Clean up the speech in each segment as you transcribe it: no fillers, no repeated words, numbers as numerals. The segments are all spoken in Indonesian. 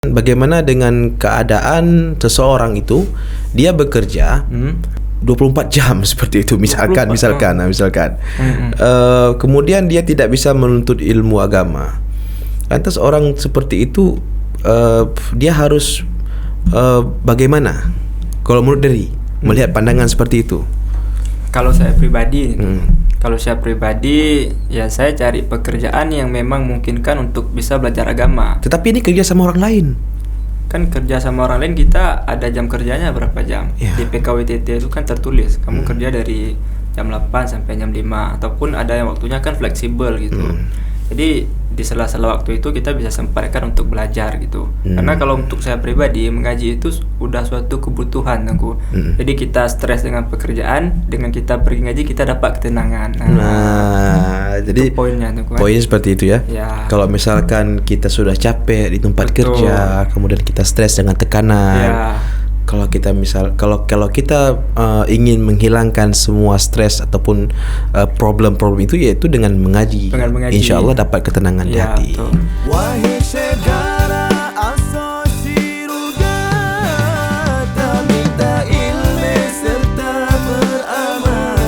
Bagaimana dengan keadaan seseorang itu dia bekerja 24 jam seperti itu misalkan. Kemudian dia tidak bisa menuntut ilmu agama. Lantas orang seperti itu dia harus bagaimana? Kalau menurut Dery melihat pandangan seperti itu. Kalau saya pribadi, ya saya cari pekerjaan yang memang memungkinkan untuk bisa belajar agama. Tetapi ini kerja sama orang lain. Kan kerja sama orang lain kita ada jam kerjanya berapa jam. Ya. Di PKWTT itu kan tertulis kamu kerja dari jam 8 sampai jam 5 ataupun ada yang waktunya kan fleksibel gitu. Jadi di sela-sela waktu itu kita bisa sempatkan untuk belajar gitu. Karena kalau untuk saya pribadi mengaji itu udah suatu kebutuhan aku. Jadi kita stres dengan pekerjaan, dengan kita pergi ngaji kita dapat ketenangan. Jadi poinnya tuh. Poinnya seperti itu ya. Ya. Kalau misalkan kita sudah capek di tempat kerja, kemudian kita stres dengan tekanan. Ya. Kalau kita ingin menghilangkan semua stres ataupun problem-problem itu, yaitu dengan mengaji. Insya Allah dapat ketenangan di hati. Betul. Wahai segala asosiasi ruga, tak minta ilmu serta beramal.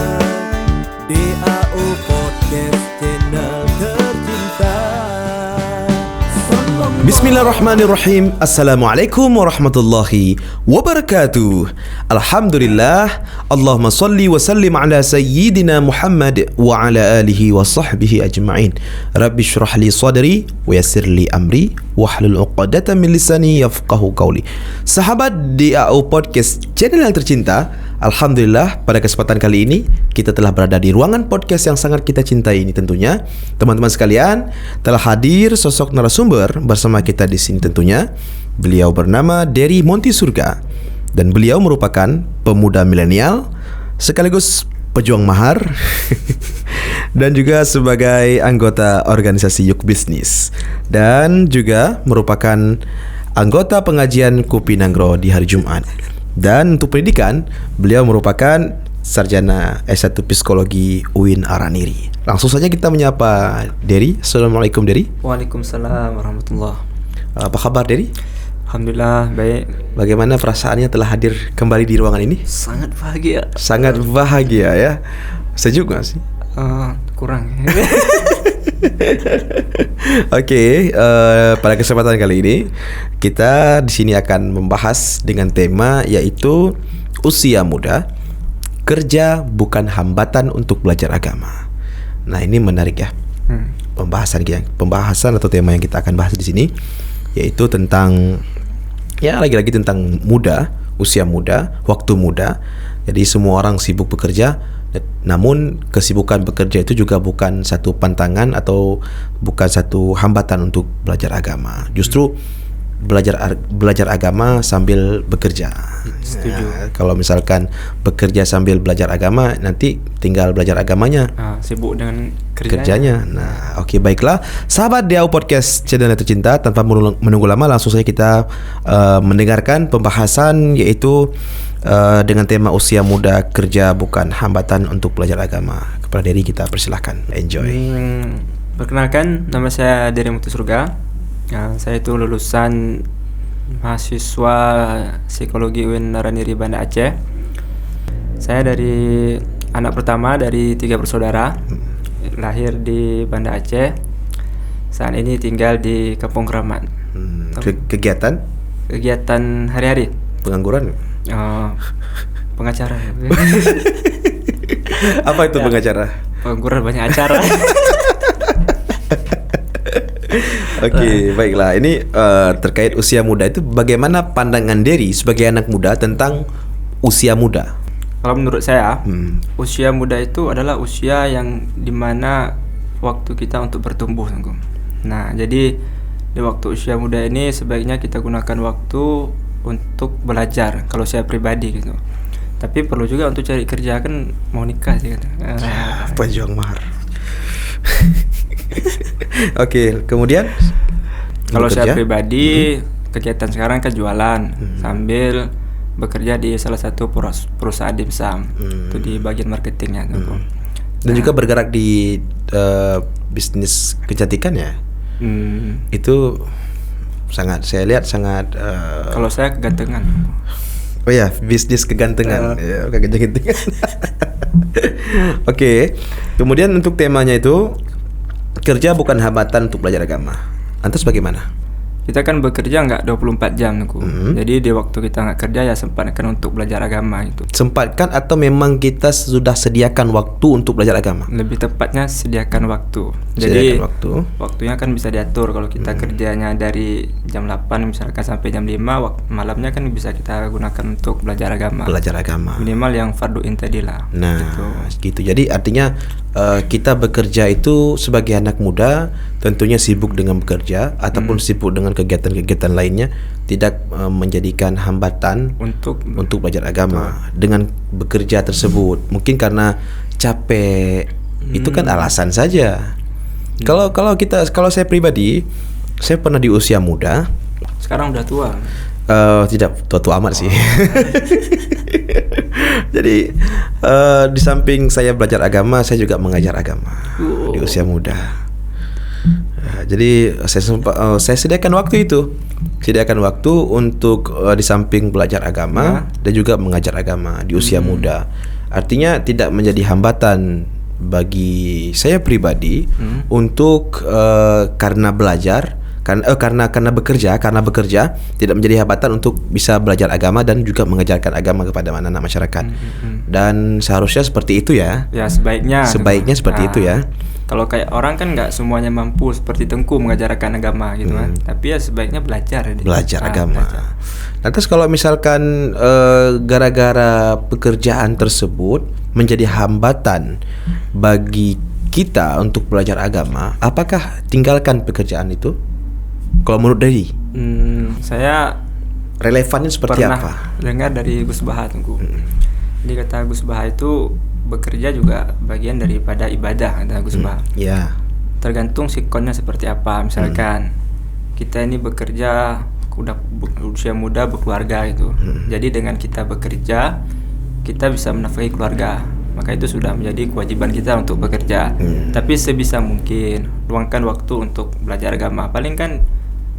DAO Podcast channel tercinta. Bismillahirrahmanirrahim. Assalamualaikum warahmatullahi wabarakatuh. Alhamdulillah. Allahumma salli wa sallim ala sayyidina Muhammad wa ala alihi wa sahbihi ajma'in. Rabbi syrah li sadri wa yassir li amri wahlul 'uqdatam min lisani yafqahu qawli. Sahabat DAO Podcast channel yang tercinta, alhamdulillah pada kesempatan kali ini kita telah berada di ruangan podcast yang sangat kita cintai ini. Tentunya teman-teman sekalian telah hadir sosok narasumber bersama kita di sini. Tentunya beliau bernama Dery Montisurga dan beliau merupakan pemuda milenial sekaligus pejuang mahar dan juga sebagai anggota organisasi Yuk Bisnis dan juga merupakan anggota pengajian Kopi Nangro di hari Jumat. Dan untuk pendidikan, beliau merupakan sarjana S1 Psikologi UIN Araniri. Langsung saja kita menyapa Dery. Assalamualaikum Dery. Waalaikumsalam warahmatullahi. Apa kabar Dery? Alhamdulillah baik. Bagaimana perasaannya telah hadir kembali di ruangan ini? Sangat bahagia. Sangat bahagia ya. Sejuk gak sih? Kurang. Oke, pada kesempatan kali ini kita di sini akan membahas dengan tema yaitu usia muda, kerja bukan hambatan untuk belajar agama. Nah, ini menarik ya. Pembahasan atau tema yang kita akan bahas di sini yaitu tentang lagi-lagi tentang muda, usia muda, waktu muda. Jadi semua orang sibuk bekerja, namun kesibukan bekerja itu juga bukan satu pantangan atau bukan satu hambatan untuk belajar agama. Justru belajar agama sambil bekerja. Setuju. Kalau misalkan bekerja sambil belajar agama, nanti tinggal belajar agamanya. Sibuk dengan kerjanya. Nah, oke, baiklah. Sahabat DAO Podcast channel yang tercinta, tanpa menunggu lama langsung saja kita mendengarkan pembahasan yaitu dengan tema usia muda, kerja bukan hambatan untuk belajar agama. Kepada Dery kita persilahkan. Enjoy. Perkenalkan, nama saya Dery Montisurga. Saya itu lulusan mahasiswa psikologi UIN Araniri Banda Aceh. Saya dari anak pertama dari 3 bersaudara. Lahir di Banda Aceh. Saat ini tinggal di Kampung Keramat. Kegiatan hari-hari. Pengangguran? Pengacara. Apa itu pengacara? Pengangguran banyak acara. Oke, baiklah. Ini terkait usia muda itu, bagaimana pandangan Dery sebagai anak muda tentang usia muda? Kalau menurut saya, usia muda itu adalah usia yang dimana waktu kita untuk bertumbuh. Nah, jadi di waktu usia muda ini sebaiknya kita gunakan waktu untuk belajar. Kalau saya pribadi gitu. Tapi perlu juga untuk cari kerja, kan mau nikah sih gitu. Pejuang mahar. Oke, kemudian kalau saya pribadi kegiatan sekarang kan jualan sambil bekerja di salah satu perusahaan dimsum itu di bagian marketingnya. Dan juga bergerak di bisnis kecantikan ya. Itu Sangat, saya lihat sangat. Kalau saya kegantengan. Oh ya, bisnis kegantengan. Ya, kegantengan. Oke. Kemudian untuk temanya itu kerja bukan hambatan untuk belajar agama. Lantas bagaimana? Kita kan bekerja nggak 24 jam Tengku. Jadi di waktu kita nggak kerja ya sempatkan untuk belajar agama itu. Sempatkan atau memang kita sudah sediakan waktu untuk belajar agama? Lebih tepatnya sediakan waktu. Sediakan Jadi waktu. waktunya kan bisa diatur. Kalau kita kerjanya dari jam 8 misalkan sampai jam 5, malamnya kan bisa kita gunakan untuk belajar agama. Belajar agama. Minimal yang fardu in tadi lah. Nah, gitu. Jadi artinya kita bekerja itu sebagai anak muda tentunya sibuk dengan bekerja ataupun sibuk dengan kegiatan-kegiatan lainnya, tidak menjadikan hambatan untuk belajar agama. Dengan bekerja tersebut mungkin karena capek, itu kan alasan saja. Kalau saya pribadi, saya pernah di usia muda. Sekarang udah tua. Tidak tua amat sih. Jadi di samping saya belajar agama, saya juga mengajar agama di usia muda. Jadi saya sediakan waktu itu, untuk di samping belajar agama dan juga mengajar agama di usia muda. Artinya tidak menjadi hambatan bagi saya pribadi untuk karena belajar. Karena bekerja tidak menjadi hambatan untuk bisa belajar agama dan juga mengajarkan agama kepada anak-anak masyarakat. Dan seharusnya seperti itu ya. Ya sebaiknya seperti itu ya. Kalau kayak orang kan nggak semuanya mampu seperti Tengku mengajarkan agama gitu kan. Tapi ya sebaiknya belajar agama. Nah, terus kalau misalkan gara-gara pekerjaan tersebut menjadi hambatan bagi kita untuk belajar agama, apakah tinggalkan pekerjaan itu? Kalau menurut Dedi, saya relevannya seperti pernah apa? dengar dari Gus Baha Tengku. Jadi kata Gus Baha itu bekerja juga bagian daripada ibadah, kata Gus Baha. Ya. Tergantung sikonnya seperti apa. Misalkan kita ini bekerja udah usia muda berkeluarga itu. Jadi dengan kita bekerja kita bisa menafkahi keluarga. Maka itu sudah menjadi kewajiban kita untuk bekerja. Tapi sebisa mungkin luangkan waktu untuk belajar agama. Paling kan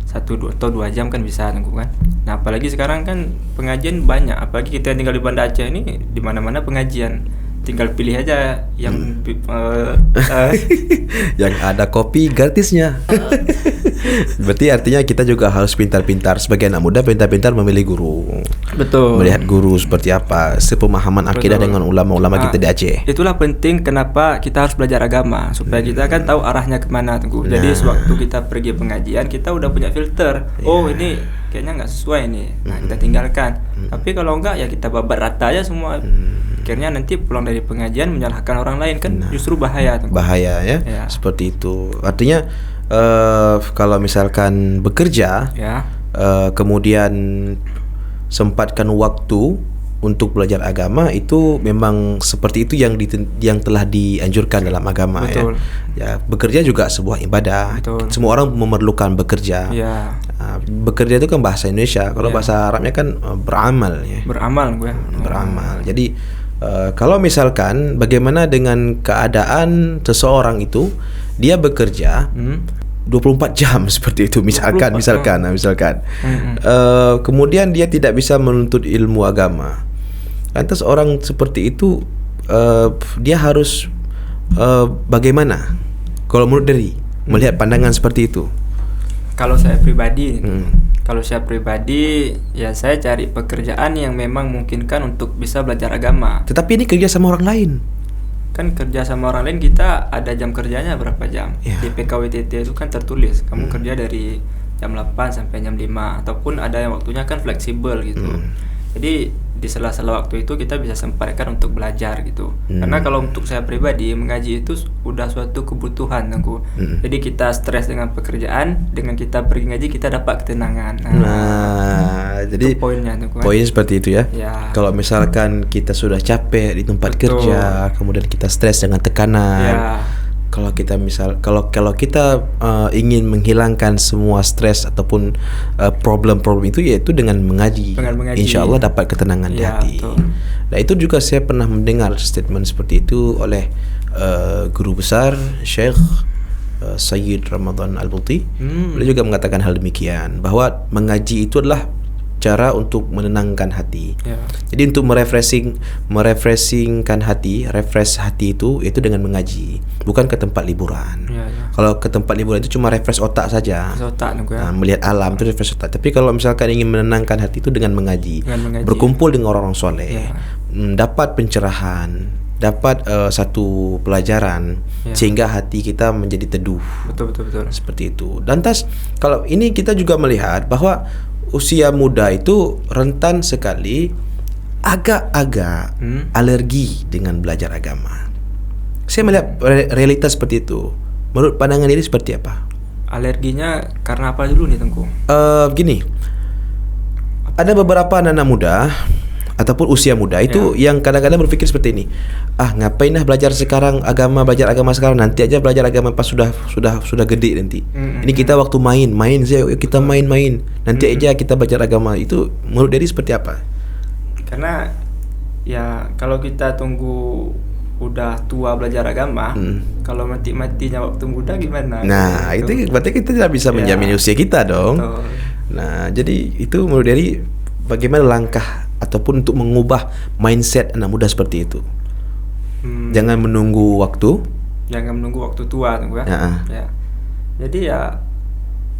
1 atau 2 jam kan bisa Tengku kan. Nah, apalagi sekarang kan pengajian banyak. Apalagi kita yang tinggal di Banda Aceh ini di mana-mana pengajian. Tinggal pilih aja yang yang ada kopi gratisnya. Berarti artinya kita juga harus pintar-pintar sebagai anak muda, pintar-pintar memilih guru. Betul. Melihat guru seperti apa, sepemahaman akidah dengan ulama-ulama kita di Aceh. Itulah penting kenapa kita harus belajar agama, supaya kita kan tahu arahnya kemana Tengku. Jadi sewaktu kita pergi pengajian kita udah punya filter. Oh ini kayaknya nggak sesuai nih. Nah kita tinggalkan. Tapi kalau enggak ya kita babat rata aja semua. Akhirnya nanti pulang dari pengajian menyalahkan orang lain kan justru bahaya Tengku. Bahaya ya. Seperti itu. Artinya kalau misalkan bekerja kemudian sempatkan waktu untuk belajar agama, itu memang seperti itu yang telah dianjurkan dalam agama. Betul. Ya bekerja juga sebuah ibadah. Betul. Semua orang memerlukan bekerja. Bekerja itu kan bahasa Indonesia, kalau bahasa Arabnya kan beramal ya. Beramal. Jadi kalau misalkan bagaimana dengan keadaan seseorang itu dia bekerja 24 jam seperti itu misalkan. Kemudian dia tidak bisa menuntut ilmu agama. Lantas orang seperti itu dia harus bagaimana? Kalau menurut Dedi melihat pandangan seperti itu. Kalau saya pribadi, ya saya cari pekerjaan yang memang memungkinkan untuk bisa belajar agama. Tetapi ini kerja sama orang lain. Kan kerja sama orang lain kita ada jam kerjanya berapa jam. Di PKWTT itu kan tertulis kamu kerja dari jam 8 sampai jam 5, ataupun ada yang waktunya kan fleksibel gitu. Jadi di sela-sela waktu itu kita bisa sempatkan untuk belajar gitu. Karena kalau untuk saya pribadi mengaji itu udah suatu kebutuhan Tengku. Jadi kita stres dengan pekerjaan, dengan kita pergi ngaji kita dapat ketenangan. Jadi poinnya Tengku. Poin seperti itu ya. Kalau misalkan kita sudah capek di tempat kerja, kemudian kita stres dengan tekanan. Kalau kita ingin menghilangkan semua stres ataupun problem-problem itu, yaitu dengan mengaji. Insya Allah dapat ketenangan di hati. Nah itu juga saya pernah mendengar statement seperti itu oleh guru besar Syekh Sayyid Ramadan Al-Buti. Beliau juga mengatakan hal demikian, bahwa mengaji itu adalah cara untuk menenangkan hati. Ya. Jadi untuk merefreshingkan hati, refresh hati itu dengan mengaji, bukan ke tempat liburan. Ya. Kalau ke tempat liburan itu cuma refresh otak saja. Otak nunggu ya. Melihat alam itu refresh otak. Tapi kalau misalkan ingin menenangkan hati itu dengan mengaji, Dengan mengaji. berkumpul dengan orang-orang soleh, Ya. dapat pencerahan, dapat satu pelajaran, Ya. sehingga hati kita menjadi teduh. Betul. Seperti itu. Dan kalau ini kita juga melihat bahwa usia muda itu rentan sekali agak-agak alergi dengan belajar agama. Saya melihat realitas seperti itu. Menurut pandangan diri seperti apa? Alerginya karena apa dulu nih Tengku? Begini, ada beberapa anak-anak muda ataupun usia muda itu yang kadang-kadang berpikir seperti ini. Ngapain belajar sekarang belajar agama sekarang, nanti aja belajar agama pas sudah gede nanti. Ini kita waktu main kita main. Nanti aja kita belajar agama. Itu menurut dari seperti apa? Karena ya kalau kita tunggu udah tua belajar agama, kalau mati-matinya waktu muda gimana? Nah, Gitu. itu berarti kita tidak bisa menjamin usia kita dong. Betul. Nah, jadi itu menurut dari bagaimana langkah ataupun untuk mengubah mindset anak muda seperti itu. Jangan menunggu waktu. Jangan menunggu waktu tua Tengku ya. Ya. Jadi ya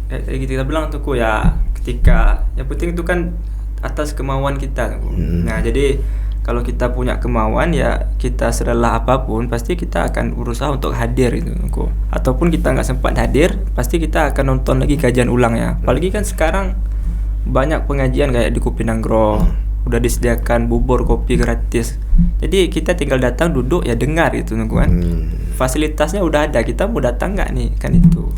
kita bilang Tengku ya, ketika yang penting itu kan atas kemauan kita Tengku. Nah, jadi kalau kita punya kemauan ya kita selelah apapun pasti kita akan berusaha untuk hadir itu Tengku. Ataupun kita nggak sempat hadir, pasti kita akan nonton lagi kajian ulangnya. Apalagi kan sekarang banyak pengajian kayak di Kopi Nanggro, udah disediakan bubur kopi gratis. Jadi kita tinggal datang duduk ya dengar gitu kan. Fasilitasnya udah ada, kita mau datang nggak nih kan itu.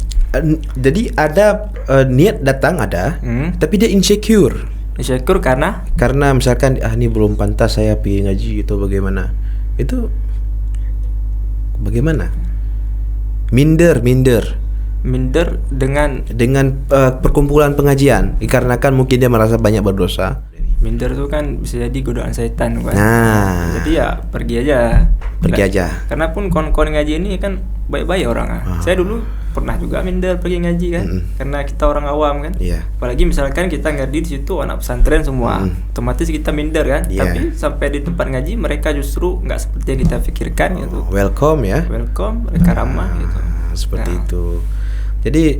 Jadi ada niat datang ada, tapi dia insecure. Insecure karena misalkan ini belum pantas saya pergi ngaji itu bagaimana? Itu bagaimana? Minder dengan perkumpulan pengajian, dikarenakan mungkin dia merasa banyak berdosa. minder tuh kan bisa jadi godaan setan kan. Nah, Jadi ya pergi aja. Karena pun kawan-kawan ngaji ini kan baik-baik orang. Saya dulu pernah juga minder pergi ngaji kan, karena kita orang awam kan. Apalagi misalkan kita ngaji di situ anak pesantren semua, otomatis kita minder kan. Tapi sampai di tempat ngaji mereka justru nggak seperti yang kita pikirkan gitu. Welcome, mereka ramah gitu. Seperti itu. Jadi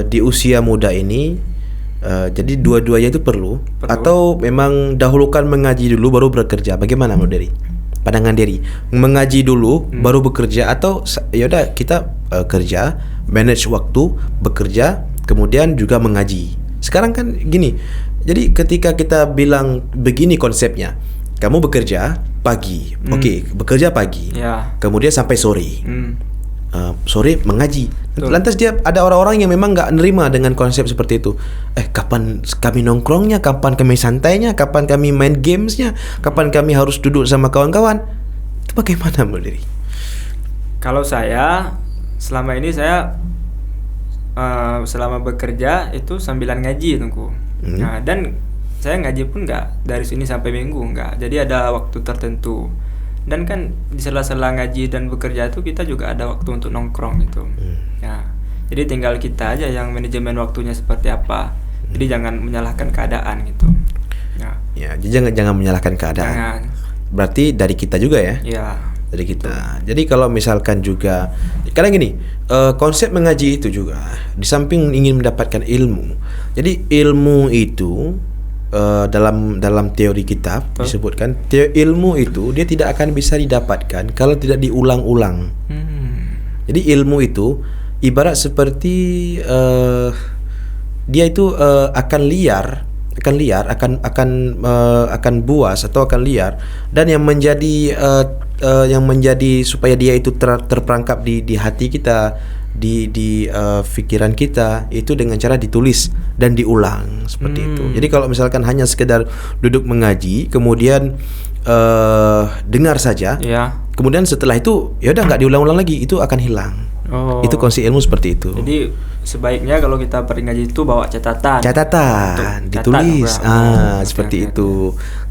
di usia muda ini jadi dua-duanya itu perlu atau memang dahulukan mengaji dulu baru bekerja. Bagaimana menurut Dery? Pandangan Dery, mengaji dulu baru bekerja atau yaudah kita kerja, manage waktu, bekerja, kemudian juga mengaji. Sekarang kan gini. Jadi ketika kita bilang begini konsepnya, kamu bekerja pagi, bekerja pagi, kemudian sampai sore. Sore mengaji. Lantas dia ada orang-orang yang memang nggak nerima dengan konsep seperti itu. Kapan kami nongkrongnya, kapan kami santainya, kapan kami main gamesnya, kapan kami harus duduk sama kawan-kawan. Itu bagaimana menurut Dery? Kalau saya selama ini selama bekerja itu sambilan ngaji Tengku. Nah, dan saya ngaji pun nggak dari sini sampai minggu, nggak. Jadi ada waktu tertentu. Dan kan di sela-sela ngaji dan bekerja itu kita juga ada waktu untuk nongkrong gitu. Ya, jadi tinggal kita aja yang manajemen waktunya seperti apa. Jadi jangan menyalahkan keadaan gitu. Ya, jadi jangan menyalahkan keadaan. Berarti dari kita juga ya? Iya. Dari kita. Jadi kalau misalkan juga, kadang gini, konsep mengaji itu juga di samping ingin mendapatkan ilmu. Jadi ilmu itu dalam teori kitab disebutkan ilmu itu dia tidak akan bisa didapatkan kalau tidak diulang-ulang. Jadi ilmu itu ibarat seperti dia itu akan buas atau akan liar, dan yang menjadi supaya dia itu terperangkap di hati kita, di pikiran kita itu dengan cara ditulis dan diulang seperti itu. Jadi kalau misalkan hanya sekedar duduk mengaji kemudian dengar saja, kemudian setelah itu ya udah nggak diulang-ulang lagi, itu akan hilang. Itu konsep ilmu seperti itu. Jadi sebaiknya kalau kita pergi ngaji itu bawa catatan. Catatan, Untuk ditulis. catat, Seperti oke. itu.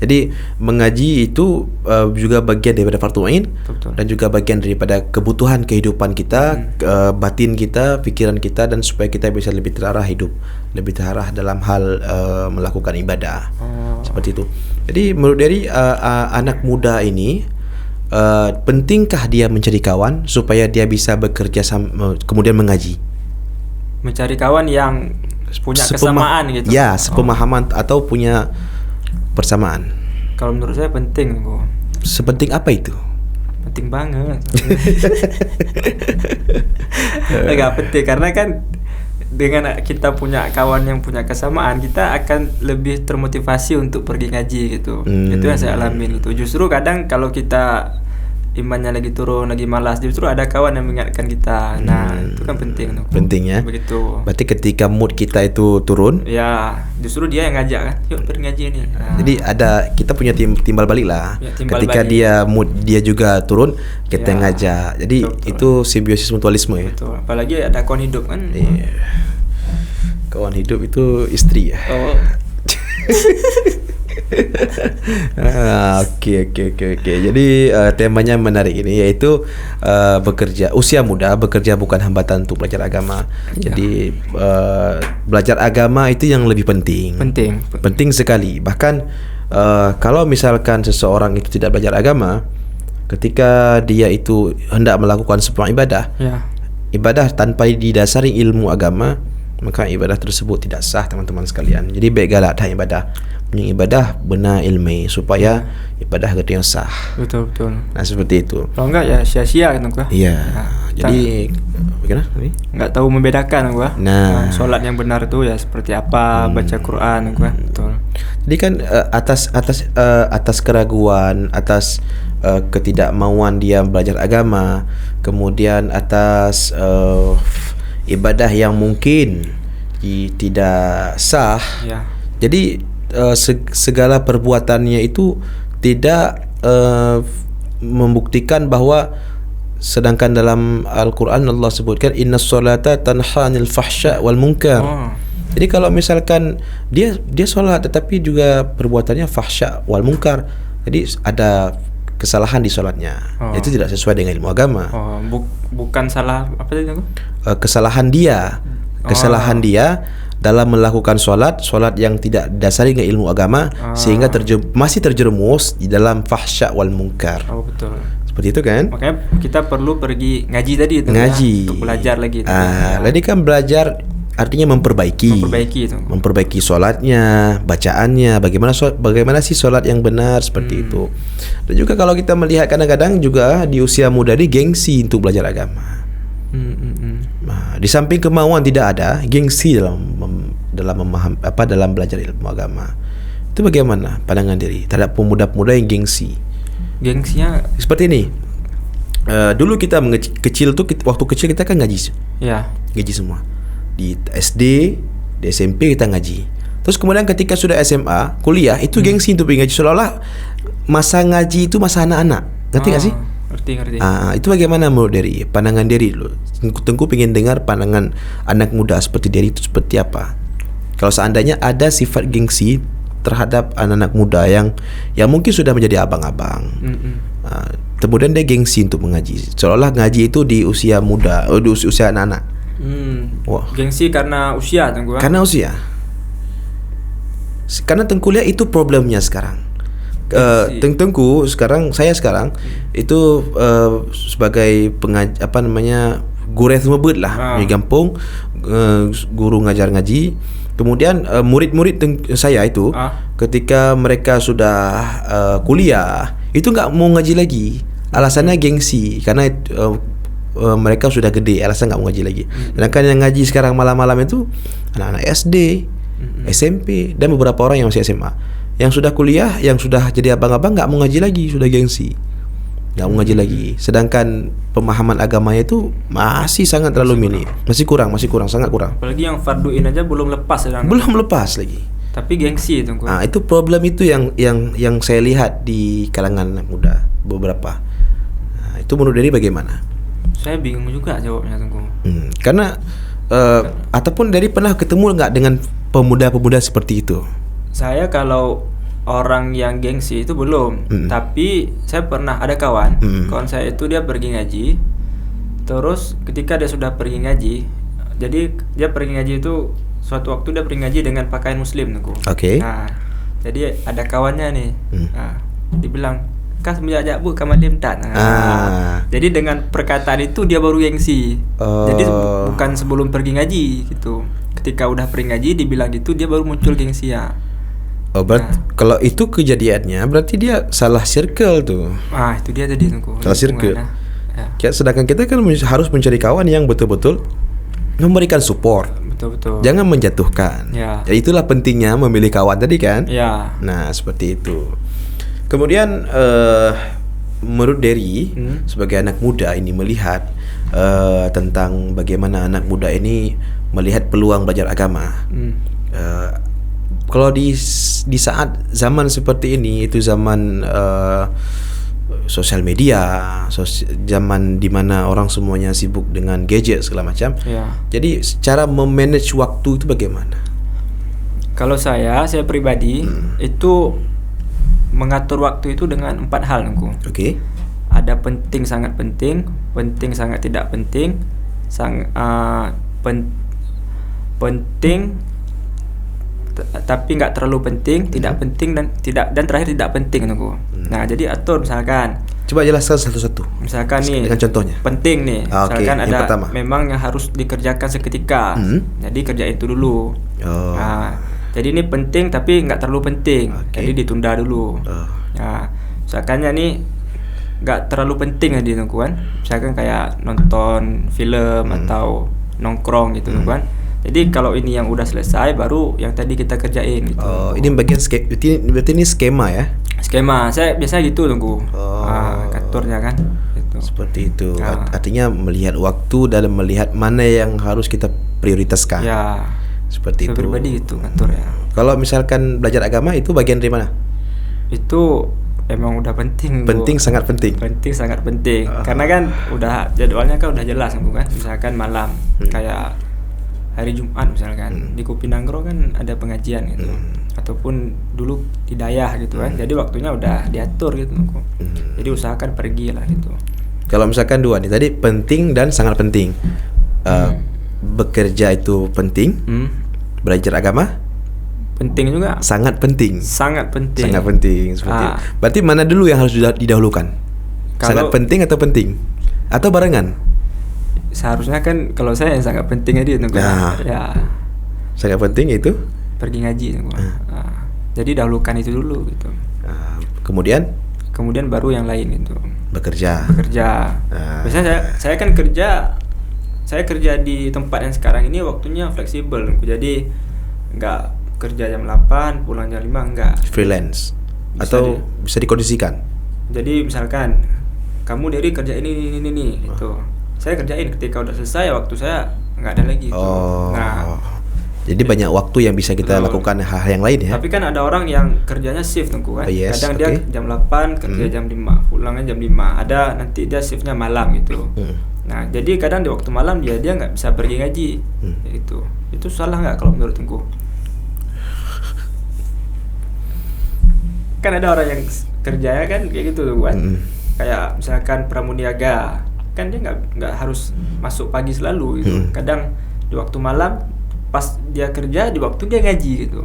Jadi mengaji itu juga bagian daripada fardu ain Betul. dan juga bagian daripada kebutuhan kehidupan kita, batin kita, pikiran kita, dan supaya kita bisa lebih terarah hidup, lebih terarah dalam hal melakukan ibadah. Seperti itu. Jadi menurut dari anak muda ini, pentingkah dia mencari kawan supaya dia bisa bekerja kemudian mengaji? Mencari kawan yang punya kesamaan gitu. Ya, sepemahaman atau punya persamaan. Kalau menurut saya penting, Tengku. Sepenting apa itu? Penting banget. Agak penting karena kan dengan kita punya kawan yang punya kesamaan, kita akan lebih termotivasi untuk pergi ngaji gitu. Itu yang saya alamin gitu. Justru kadang kalau kita imannya lagi turun, lagi malas, justru ada kawan yang mengingatkan kita. Nah, itu kan penting tuh. Penting ya. Begitu. Berarti ketika mood kita itu turun, Ya, justru dia yang ngajak kan. Yuk pergi ngaji nih. Nah, jadi ada kita punya timbal balik lah. Ya, timbal Ketika balik. dia mood dia juga turun, kita Ya, ngajak. Jadi betul. itu simbiosis mutualisme ya. betul. Apalagi ada kawan hidup kan. Iya. Kawan hidup itu istri ya. Oh, Okey. Jadi temanya menarik ini, iaitu bekerja usia muda, bekerja bukan hambatan untuk belajar agama. Jadi belajar agama itu yang lebih penting. Penting sekali. Bahkan kalau misalkan seseorang itu tidak belajar agama, ketika dia itu hendak melakukan sebuah ibadah, ya. ibadah tanpa didasari ilmu agama, maka ibadah tersebut tidak sah, teman-teman sekalian. Jadi baik galak dah ibadah. Punya ibadah benar ilmi supaya ibadah itu yang sah. Betul. Nah, seperti itu. Kalau enggak ya sia-sia kan gua. Iya. Nah, Jadi bagaimana? enggak tahu membedakan gua. Nah. Solat yang benar itu ya seperti apa, baca Quran gua. Betul. Jadi kan atas keraguan, atas ketidakmauan dia belajar agama, kemudian atas ibadah yang mungkin tidak sah. Ya. Jadi segala perbuatannya itu tidak membuktikan bahwa, sedangkan dalam Al-Quran Allah sebutkan innas solata tanha 'anil fahsya wal munkar. Jadi kalau misalkan dia solat tetapi juga perbuatannya fahsya wal munkar, jadi ada kesalahan di solatnya. Itu tidak sesuai dengan ilmu agama. Bukan salah apa tadi aku? Kesalahan dia dalam melakukan solat yang tidak dasari dengan ilmu agama, sehingga masih terjerumus di dalam fahsya wal munkar. Betul. Seperti itu kan? Makanya kita perlu pergi ngaji tadi itu Ngaji. ya, untuk belajar lagi itu. Jadi kan belajar artinya memperbaiki itu. Memperbaiki solatnya, bacaannya, bagaimana sih solat yang benar, seperti itu. Dan juga kalau kita melihat kadang-kadang juga di usia muda ini gengsi untuk belajar agama. Nah, di samping kemauan tidak ada, gengsi dalam belajar ilmu agama. Itu bagaimana pandangan diri terhadap pemuda-pemuda yang gengsi? Gengsinya Seperti ini. Dulu kita kecil tuh, waktu kecil kita kan ngaji. ya. Ngaji semua. Di SD, di SMP kita ngaji. Terus kemudian ketika sudah SMA, kuliah, itu gengsi untuk pergi ngaji. Seolah-olah masa ngaji itu masa anak-anak. Ngerti gak sih? Ngerti. Itu bagaimana menurut Dery? Pandangan Dery dulu. Tengku pengen dengar pandangan anak muda seperti Dery itu seperti apa. Kalau seandainya ada sifat gengsi terhadap anak-anak muda yang mungkin sudah menjadi abang-abang, kemudian dia gengsi untuk mengaji. Seolah-olah ngaji itu di usia muda, di usia anak-anak. Wah. Gengsi karena usia Tengku. Karena usia. Karena Tengku lihat itu problemnya sekarang. Tengku saya sekarang itu sebagai guru semebut lah di kampung, guru ngajar ngaji. Kemudian murid-murid saya itu ketika mereka sudah kuliah itu enggak mau ngaji lagi. Alasannya gengsi karena mereka sudah gede, alasan enggak mau ngaji lagi. Sedangkan yang ngaji sekarang malam-malam itu anak-anak SD, SMP, dan beberapa orang yang masih SMA. Yang sudah kuliah, yang sudah jadi abang-abang enggak mau ngaji lagi, sudah gengsi. Enggak mau ngaji lagi. Sedangkan pemahaman agamanya itu masih sangat terlalu minim. Masih kurang, sangat kurang. Apalagi yang farduin aja belum lepas ya. Belum lepas lagi. Tapi gengsi itu. Itu problem itu yang saya lihat di kalangan anak muda beberapa. Itu menurut Dery bagaimana? Saya bingung juga jawabnya Tengku. Karena Ataupun dari pernah ketemu nggak dengan pemuda-pemuda seperti itu? Saya kalau orang yang gengsi itu belum, tapi saya pernah ada kawan, kawan saya itu dia pergi ngaji, terus ketika dia sudah pergi ngaji, jadi dia pergi ngaji itu suatu waktu dia pergi ngaji dengan pakaian muslim tuh. Oke. Nah, jadi ada kawannya nih, nah, dibilang kas menjajak bu kamalim tak. Nah, jadi dengan perkataan itu dia baru gengsi. Jadi bukan sebelum pergi ngaji gitu. Ketika udah pergi ngaji dibilang gitu dia baru muncul gengsi ya. Oh, kalau itu kejadiannya berarti dia salah circle tuh. Itu dia tadi tunggu. Salah circle. Ya. Sedangkan kita kan harus mencari kawan yang betul-betul memberikan support. Betul. Jangan menjatuhkan. Ya. Ya itulah pentingnya memilih kawan tadi kan. Ya. Nah, seperti itu. Kemudian menurut Derry sebagai anak muda ini melihat tentang bagaimana anak muda ini melihat peluang belajar agama. Kalau di saat zaman seperti ini, itu zaman sosial media, zaman di mana orang semuanya sibuk dengan gadget segala macam. Jadi cara memanage waktu itu bagaimana? Kalau saya pribadi itu mengatur waktu itu dengan 4 hal nunggu. Oke. Ada penting sangat penting sangat tidak penting, penting tapi nggak terlalu penting, tidak penting dan terakhir tidak penting nunggu. Nah, jadi atur misalkan. Coba jelaskan satu-satu. Misalkan nih dengan contohnya. Penting nih. Misalkan yang ada pertama. Memang yang harus dikerjakan seketika. Jadi kerjain itu dulu. Nah, jadi ini penting tapi nggak terlalu penting. Jadi ditunda dulu. Nah, misalkannya nih nggak terlalu penting di nungguan. Misalkan kayak nonton film atau nongkrong gitu kan. Jadi kalau ini yang udah selesai baru yang tadi kita kerjain gitu. Ini bagian berarti ini skema ya? Skema. Saya biasa gitu tunggu. Aturnya kan. Gitu. Seperti itu. Artinya melihat waktu dan melihat mana yang harus kita prioritaskan. Ya. Seperti itu. Pribadi gitu ngatur ya. Kalau misalkan belajar agama itu bagian dari mana? Itu emang udah penting. Penting, sangat penting. Penting sangat penting. Karena kan udah jadwalnya kan udah jelas kan. Misalkan malam kayak hari Jumat misalkan di Kupinanggro kan ada pengajian gitu. Ataupun dulu di Dayah gitu kan. Jadi waktunya udah diatur gitu. Jadi usahakan pergi lah gitu. Kalau misalkan dua nih tadi penting dan sangat penting. Bekerja itu penting. Belajar agama penting juga. Sangat penting. Sangat penting. Sangat penting seperti itu. Berarti mana dulu yang harus didahulukan? Sangat penting atau penting? Atau barengan? Seharusnya kan kalau saya yang sangat penting aja itu ya. Sangat penting itu pergi ngaji jadi dahulukan itu dulu gitu. Kemudian baru yang lain itu. Bekerja. Biasanya saya kan kerja di tempat yang sekarang ini waktunya fleksibel. Jadi nggak kerja jam 8 pulang jam 5 enggak. Freelance. Atau bisa dikondisikan. Jadi misalkan kamu dari kerja ini gitu. Saya kerjain ketika udah selesai waktu saya nggak ada lagi gitu. Jadi banyak waktu yang bisa kita lakukan hal yang lain ya. Tapi kan ada orang yang kerjanya shift tunggu kan. Kadang dia jam 8 kerja jam 5, pulangnya jam 5. Ada nanti dia shiftnya malam gitu. Nah, jadi kadang di waktu malam dia nggak bisa pergi ngaji. Itu salah nggak kalau menurut tunggu? Kan ada orang yang kerjanya kan kayak gitu kan. Kayak misalkan pramuniaga. Kan dia nggak harus masuk pagi selalu gitu. Kadang di waktu malam pas dia kerja di waktu dia ngaji gitu.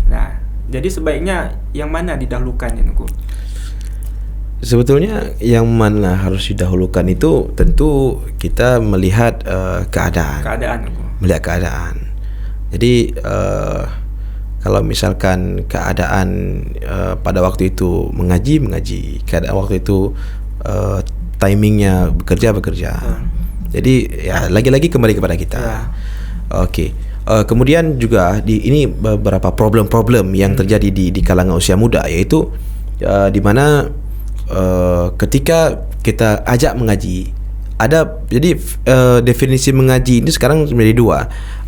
Nah, jadi sebaiknya yang mana didahulukan ya Nunggu? Sebetulnya yang mana harus didahulukan itu tentu kita melihat keadaan Nunggu. Melihat keadaan. Jadi kalau misalkan keadaan pada waktu itu mengaji, keadaan waktu itu timingnya bekerja. Jadi ya lagi-lagi kembali kepada kita. Oke. Kemudian juga ini beberapa problem-problem yang terjadi di kalangan usia muda, yaitu di mana ketika kita ajak mengaji Jadi definisi mengaji ini sekarang menjadi dua.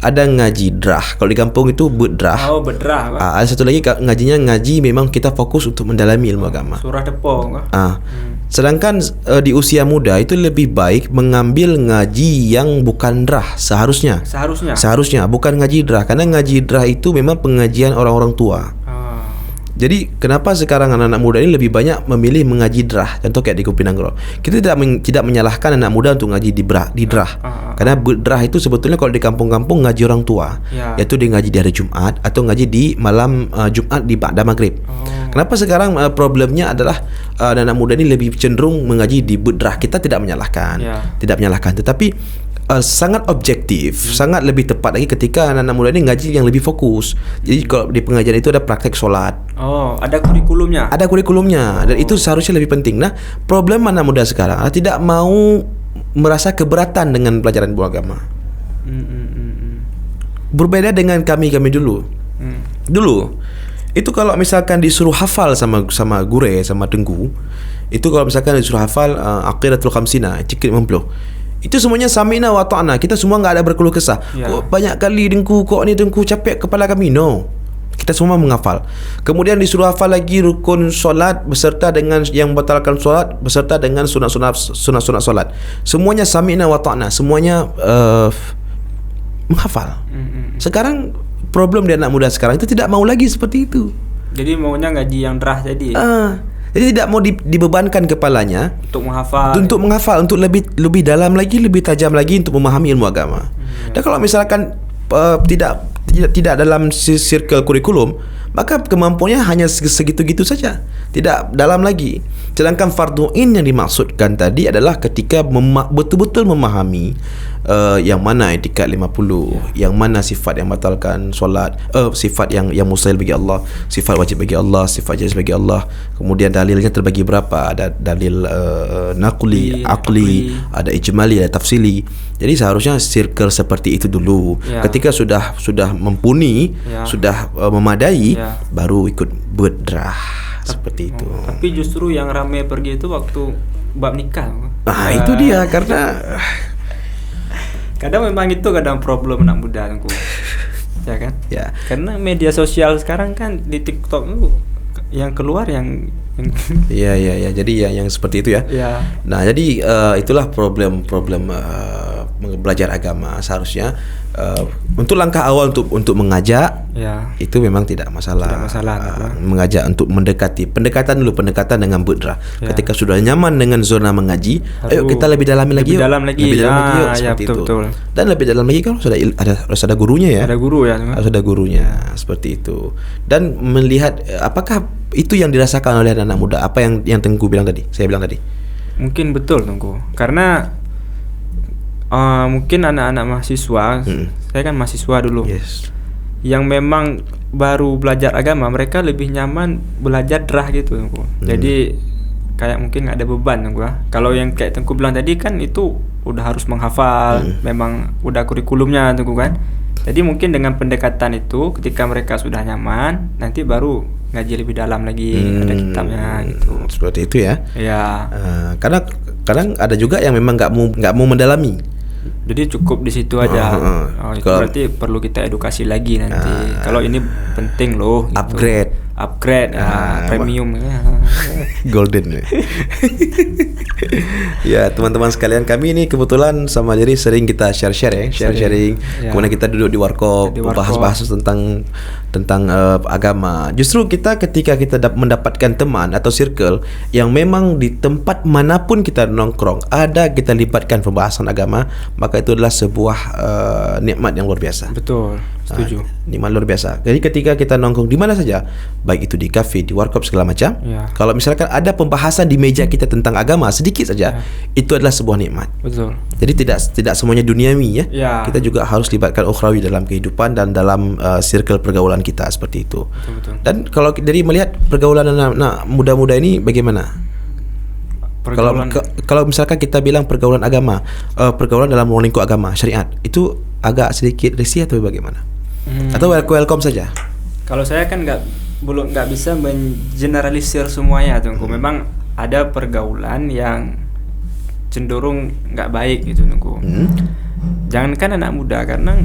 Ada ngaji drah. Kalau di kampung itu berdrah. Oh, berdrah. Ada satu lagi ngajinya ngaji memang kita fokus untuk mendalami ilmu agama. Surah Depong. Sedangkan di usia muda itu lebih baik mengambil ngaji yang bukan drah seharusnya. Seharusnya bukan ngaji drah, karena ngaji drah itu memang pengajian orang-orang tua. Jadi kenapa sekarang anak-anak muda ini lebih banyak memilih mengaji drah? Contoh kayak di Kupinang Grau. Kita tidak menyalahkan anak muda untuk ngaji di drah. Karena drah itu sebetulnya kalau di kampung-kampung ngaji orang tua, yaitu dia ngaji di hari Jumat atau ngaji di malam Jumat di ba'da maghrib. Kenapa sekarang problemnya adalah anak-anak muda ini lebih cenderung mengaji di drah? Kita tidak menyalahkan, tetapi sangat objektif, sangat lebih tepat lagi ketika anak-anak muda ini ngaji yang lebih fokus. Jadi kalau di pengajian itu ada praktek solat. Oh, ada kurikulumnya. Ada kurikulumnya, dan itu seharusnya lebih penting. Nah, problem anak muda sekarang adalah tidak mau merasa keberatan dengan pelajaran ilmu agama. Berbeda dengan kami dulu. Dulu itu kalau misalkan disuruh hafal sama gure, sama dengku, itu kalau misalkan disuruh hafal Aqidatul Khamsina, cikit 50, itu semuanya sami'na wa ta'na. Kita semua enggak ada berkeluh kesah. Kok banyak kali dengku, kok ni dengku capek kepala kami. No. Kita semua menghafal. Kemudian disuruh hafal lagi rukun solat beserta dengan yang membatalkan solat beserta dengan sunat-sunat solat. Semuanya sami'na wa ta'na. Semuanya menghafal. Sekarang problem di anak muda sekarang itu tidak mau lagi seperti itu. Jadi maunya ngaji yang drah tadi. Jadi tidak mau dibebankan kepalanya untuk menghafal, untuk lebih dalam lagi, lebih tajam lagi untuk memahami ilmu agama. Dan kalau misalkan tidak dalam circle kurikulum, maka kemampuannya hanya segitu-gitu saja, tidak dalam lagi. Sedangkan fardhu ain yang dimaksudkan tadi adalah ketika betul-betul memahami yang mana etikat 50, yang mana sifat yang batalkan solat, sifat yang mustahil bagi Allah, sifat wajib bagi Allah, sifat jaiz bagi Allah. Kemudian dalilnya terbagi berapa? Ada dalil naqli, aqli, ada ijmali, ada tafsili. Jadi seharusnya circle seperti itu dulu. Ketika sudah mumpuni, sudah memadai, baru ikut berdrah seperti itu. Tapi justru yang ramai pergi itu waktu bab nikah. Itu dia, karena kadang memang itu problem anak muda aku. Ya kan? Ya. Karena media sosial sekarang kan di TikTok itu yang keluar yang ya. Jadi yang seperti itu ya. Nah, jadi itulah problem belajar agama. Seharusnya untuk langkah awal untuk mengajak, itu memang tidak masalah. Mengajak untuk pendekatan dengan berdrah. Ketika sudah nyaman dengan zona mengaji, ayo kita lebih dalami lagi. Lebih dalam lagi seperti itu. Dan lebih dalam lagi kalau harus ada gurunya ya. Harus ada gurunya seperti itu. Dan melihat apakah itu yang dirasakan oleh anak muda, apa yang Tengku bilang tadi, saya bilang tadi. Mungkin betul Tengku. Karena mungkin anak-anak mahasiswa, saya kan mahasiswa dulu, yang memang baru belajar agama, mereka lebih nyaman belajar drah gitu Tengku. Jadi kayak mungkin nggak ada beban Tengku. Kalau yang kayak Tengku bilang tadi kan itu udah harus menghafal, memang udah kurikulumnya Tengku kan. Jadi mungkin dengan pendekatan itu, ketika mereka sudah nyaman, nanti baru ngaji lebih dalam lagi, ada kitabnya gitu. Seperti itu ya. Karena kadang ada juga yang memang nggak mau mendalami. Jadi cukup di situ aja. Itu berarti perlu kita edukasi lagi nanti. Kalau ini penting loh. Gitu. Upgrade, premium. Golden. Ya, teman-teman sekalian, kami ini kebetulan sama Jerry sering kita sharing. Kemudian kita duduk di warkop, bahas tentang agama. Justru ketika kita mendapatkan teman atau circle yang memang di tempat manapun kita nongkrong ada kita libatkan pembahasan agama, maka itu adalah sebuah nikmat yang luar biasa. Betul, setuju. Nikmat luar biasa. Jadi ketika kita nongkrong di mana saja, baik itu di kafe, di warkop segala macam, kalau misalkan ada pembahasan di meja kita tentang agama sedikit saja, itu adalah sebuah nikmat. Betul. Jadi tidak semuanya duniawi ya. Kita juga harus libatkan ukhrawi dalam kehidupan dan dalam circle pergaulan kita seperti itu. Betul. Dan kalau dari melihat pergaulan anak muda-muda ini bagaimana? Kalau misalkan kita bilang pergaulan agama, pergaulan dalam lingkup agama syariat, itu agak sedikit risih atau bagaimana? Atau welcome saja? Kalau saya kan nggak bisa mengeneralisir semuanya Tengku. Memang ada pergaulan yang cenderung nggak baik gitu Tengku. Jangankan anak muda, karena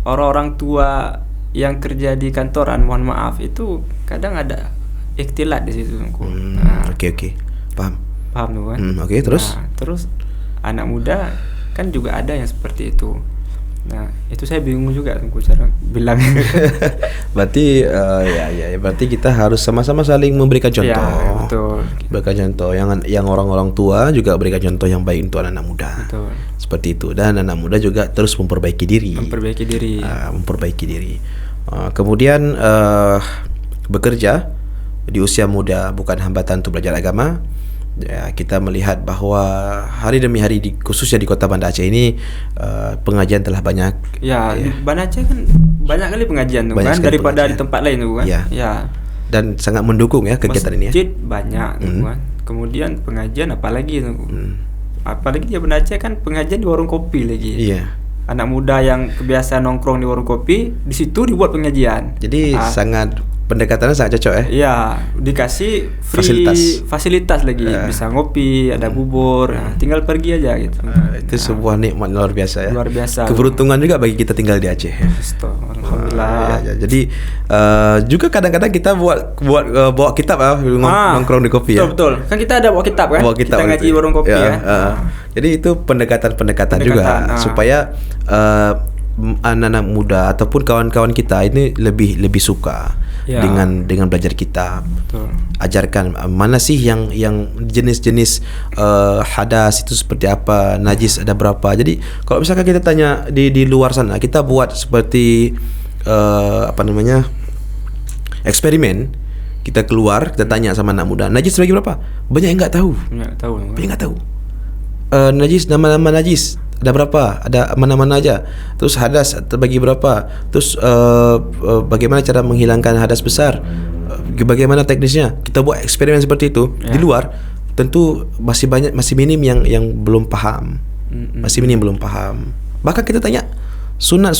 orang-orang tua yang kerja di kantoran, mohon maaf, itu kadang ada ikhtilat di situ Tengku. Oke, paham Tuh kan. Oke, terus Terus anak muda kan juga ada yang seperti itu. Nah, itu saya bingung juga Tengku cara bilang. berarti berarti kita harus sama-sama saling memberikan contoh. Ya, betul. Berikan contoh yang orang-orang tua juga berikan contoh yang baik untuk anak muda. Betul. Seperti itu, dan anak muda juga terus memperbaiki diri. Memperbaiki diri. Kemudian bekerja di usia muda bukan hambatan untuk belajar agama. Ya, kita melihat bahawa hari demi hari khususnya di Kota Banda Aceh ini pengajian telah banyak. Ya, di Banda Aceh kan banyak kali pengajian tuh Banyak kan sekali daripada pengajian. di tempat lain tuh kan. Ya. Dan sangat mendukung ya kegiatan ini ya. Masjid banyak tuh kan. Kemudian pengajian apalagi tuh. Apalagi di Banda Aceh kan pengajian di warung kopi lagi. Iya. Anak muda yang kebiasaan nongkrong di warung kopi, di situ dibuat pengajian. Jadi pendekatannya sangat cocok ya. Iya, dikasih free fasilitas lagi, bisa ngopi, ada bubur, tinggal pergi aja gitu. Itu sebuah nikmat luar biasa ya. Luar biasa. Keberuntungan juga bagi kita tinggal di Aceh. Alhamdulillah. Jadi juga kadang-kadang kita bawa kitab nongkrong di kopi ya. Betul. Kan kita ada bawa kitab kan? Bawa kitab kita ngaji itu. warung kopi Ya, kan. Jadi itu pendekatan juga supaya anak-anak muda ataupun kawan-kawan kita ini lebih suka dengan belajar kitab. Betul. Ajarkan mana sih yang jenis-jenis hadas itu seperti apa, najis ada berapa. Jadi kalau misalkan kita tanya di luar sana, kita buat seperti eksperimen. Kita keluar, kita tanya sama anak muda, najis bagi berapa? Banyak yang enggak tahu. Banyak enggak tahu. Najis, nama-nama najis ada berapa? Ada mana-mana aja. Terus hadas terbagi berapa? Terus bagaimana cara menghilangkan hadas besar? Bagaimana teknisnya? Kita buat eksperimen seperti itu. Di luar tentu masih minim yang belum paham. Masih minim belum paham. Bahkan kita tanya sunat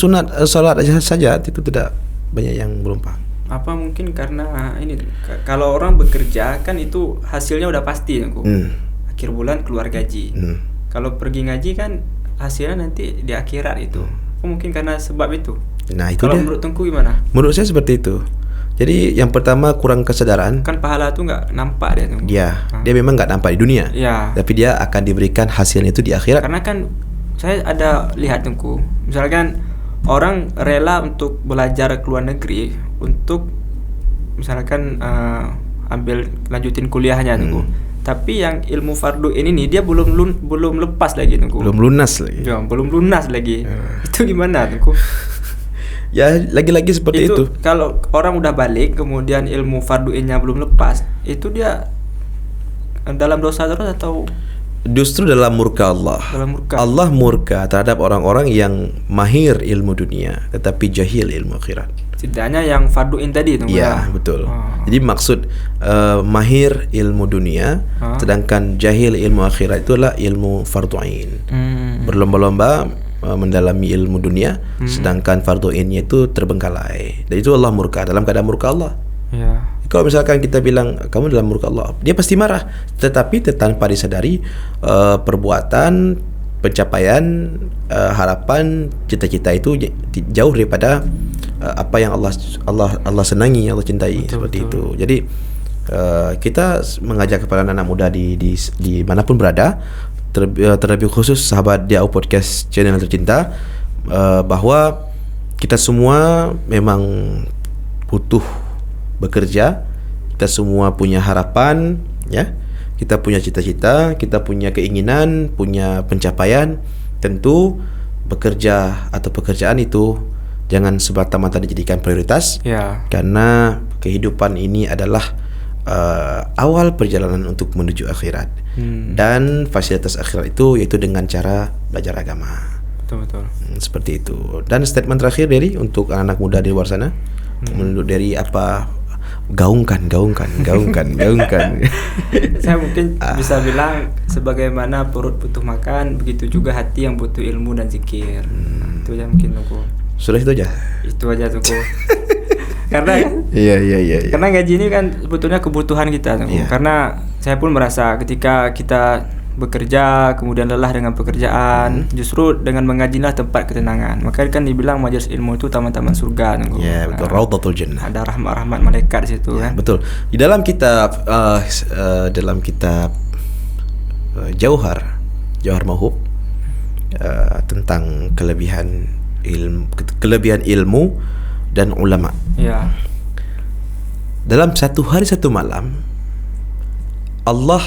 salat saja itu tidak banyak yang belum paham. Apa mungkin karena ini kalau orang bekerja kan itu hasilnya udah pasti aku. Akhir bulan keluar gaji. Kalau pergi ngaji kan hasilnya nanti di akhirat itu. Mungkin karena sebab itu. Nah, itu kalau dia. Menurut Tengku gimana? Menurut saya seperti itu. Jadi yang pertama kurang kesadaran. Kan pahala tuh nggak nampak dia Tengku. Dia memang nggak nampak di dunia. Ya. Tapi dia akan diberikan hasilnya itu di akhirat. Karena kan saya ada lihat Tengku, misalkan orang rela untuk belajar ke luar negeri untuk misalkan lanjutin kuliahnya Tengku. Tapi yang ilmu fardu ini nih dia belum lepas lagi Tengku. Belum lunas lagi. Ya, belum lunas lagi. Itu gimana Tengku? Ya lagi-lagi seperti itu. Kalau orang udah balik kemudian ilmu fardu nya belum lepas, itu dia dalam dosa terus atau justru dalam murka Allah. Allah murka terhadap orang-orang yang mahir ilmu dunia tetapi jahil ilmu akhirat. Setidaknya yang farduin tadi itu. Ya, betul. Jadi maksud mahir ilmu dunia sedangkan jahil ilmu akhirat itulah ilmu fardu'ain. Berlomba-lomba mendalami ilmu dunia sedangkan fardu'innya itu terbengkalai. Dan itu Allah murka, dalam keadaan murka Allah. Ya. Kalau misalkan kita bilang kamu dalam murka Allah, dia pasti marah. Tetapi tanpa disadari perbuatan, pencapaian, harapan, cita-cita itu jauh daripada apa yang Allah senangi, Allah cintai. Betul, seperti itu. Jadi kita mengajak kepada anak muda di manapun berada, terlebih khusus sahabat Diau Podcast channel yang tercinta, bahwa kita semua memang butuh bekerja, kita semua punya harapan, ya, kita punya cita-cita, kita punya keinginan, punya pencapaian. Tentu bekerja atau pekerjaan itu jangan semata-mata dijadikan prioritas, karena kehidupan ini adalah awal perjalanan untuk menuju akhirat. Dan fasilitas akhirat itu yaitu dengan cara belajar agama. Betul. Seperti itu. Dan statement terakhir dari untuk anak-anak muda di luar sana, menurut dari apa? Gaungkan. Saya mungkin bisa bilang sebagaimana perut butuh makan, begitu juga hati yang butuh ilmu dan zikir. Itu aja mungkin Tengku. Sudah itu aja. Itu aja Tengku. Karena Iya. Karena gaji ini kan sebetulnya kebutuhan kita Tengku. Karena saya pun merasa ketika kita bekerja, kemudian lelah dengan pekerjaan, justru dengan mengajilah tempat ketenangan. Maka kan dibilang majelis ilmu itu taman-taman surga. Ya, betul. Raudhatul Jannah. Ada rahmat-rahmat malaikat di situ kan. Betul. Di dalam kitab Jauhar Mauhub tentang kelebihan ilmu dan ulama. Ya. Dalam satu hari satu malam Allah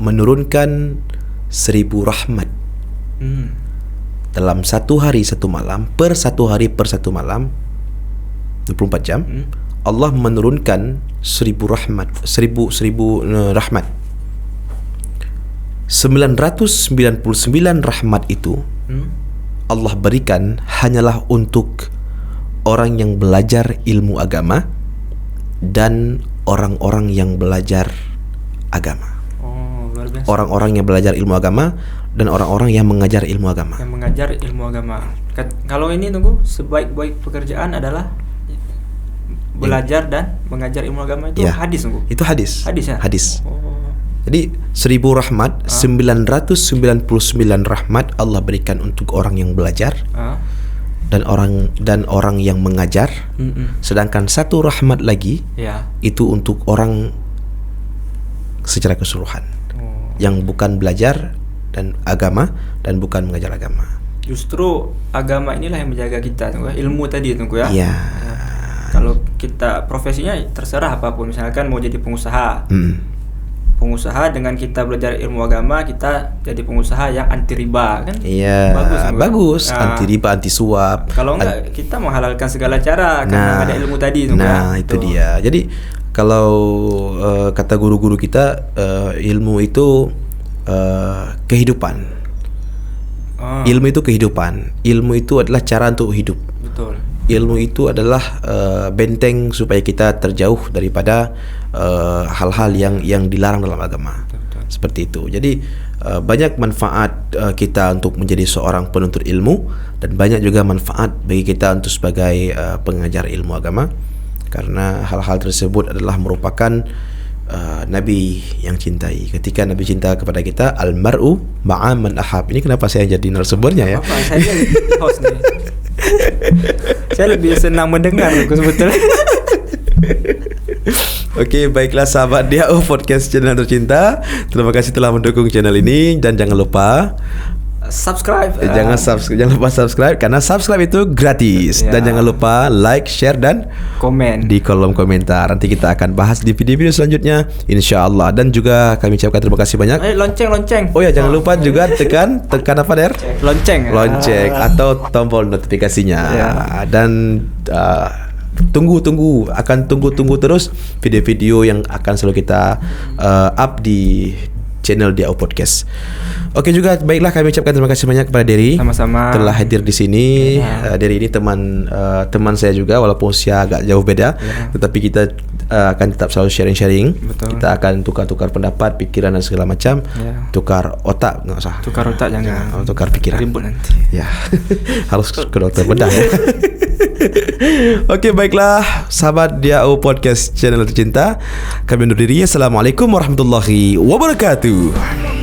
menurunkan 1000 rahmat. Dalam satu hari satu malam, per satu malam 24 jam, Allah menurunkan 1000 rahmat. 1000 rahmat. 999 rahmat itu Allah berikan hanyalah untuk orang yang belajar ilmu agama dan orang-orang yang belajar agama. Oh, luar biasa. Orang-orang yang belajar ilmu agama dan orang-orang yang mengajar ilmu agama. Yang mengajar ilmu agama. Kalau ini tunggu, sebaik-baik pekerjaan adalah belajar dan mengajar ilmu agama itu Ya. hadis tunggu. Itu hadis. Hadis ya? Hadis. Oh. Jadi 1000 rahmat, 999 rahmat Allah berikan untuk orang yang belajar dan orang yang mengajar. Sedangkan satu rahmat lagi Ya. itu untuk orang secara keseluruhan yang bukan belajar dan agama dan bukan mengajar agama. Justru agama inilah yang menjaga kita tunggu, ilmu tadi tunggu ya. Ya. Kalau kita profesinya terserah apapun, misalkan mau jadi pengusaha. Pengusaha dengan kita belajar ilmu agama, kita jadi pengusaha yang anti riba kan? Iya. Bagus. Nah, Anti riba, anti suap. Kalau enggak kita menghalalkan segala cara karena ada ilmu tadi tunggu. Nah, itu dia. Jadi kalau kata guru-guru kita, ilmu itu kehidupan. Ilmu itu kehidupan. Ilmu itu adalah cara untuk hidup. Betul. Ilmu itu adalah benteng supaya kita terjauh daripada hal-hal yang dilarang dalam agama. Betul. Seperti itu. Jadi banyak manfaat kita untuk menjadi seorang penuntut ilmu dan banyak juga manfaat bagi kita untuk sebagai pengajar ilmu agama, karena hal-hal tersebut adalah merupakan Nabi yang cintai. Ketika Nabi cinta kepada kita, al-mar'u ma'a man ahab. Ini kenapa saya jadi narasumbernya ya? Apa? Saya jadi host nih. Saya lebih senang mendengar sebetulnya. Okey, baiklah sahabat Diau Podcast channel tercinta. Terima kasih telah mendukung channel ini dan jangan lupa subscribe. Jangan lupa subscribe karena subscribe itu gratis. Dan jangan lupa like, share dan komen di kolom komentar. Nanti kita akan bahas di video-video selanjutnya insya-Allah. Dan juga kami ucapkan terima kasih banyak. Lonceng. Oh ya, jangan lupa juga tekan apa Der? Lonceng Atau tombol notifikasinya. Dan tunggu terus video-video yang akan selalu kita up di channel Diau Podcast. Oke, juga baiklah kami ucapkan terima kasih banyak kepada Dery. Sama-sama. Telah hadir di sini. Dery ini teman saya juga walaupun usia agak jauh beda. Tetapi kita akan tetap selalu sharing. Betul. Kita akan tukar pendapat, pikiran dan segala macam. Tukar otak, enggak usah. Tukar otak jangan. Tukar pikiran. Ribut nanti. Ya. Harus ke dokter bedah ya. Okey, baiklah sahabat Diau Podcast channel tercinta. Kami undur diri. Assalamualaikum warahmatullahi wabarakatuh.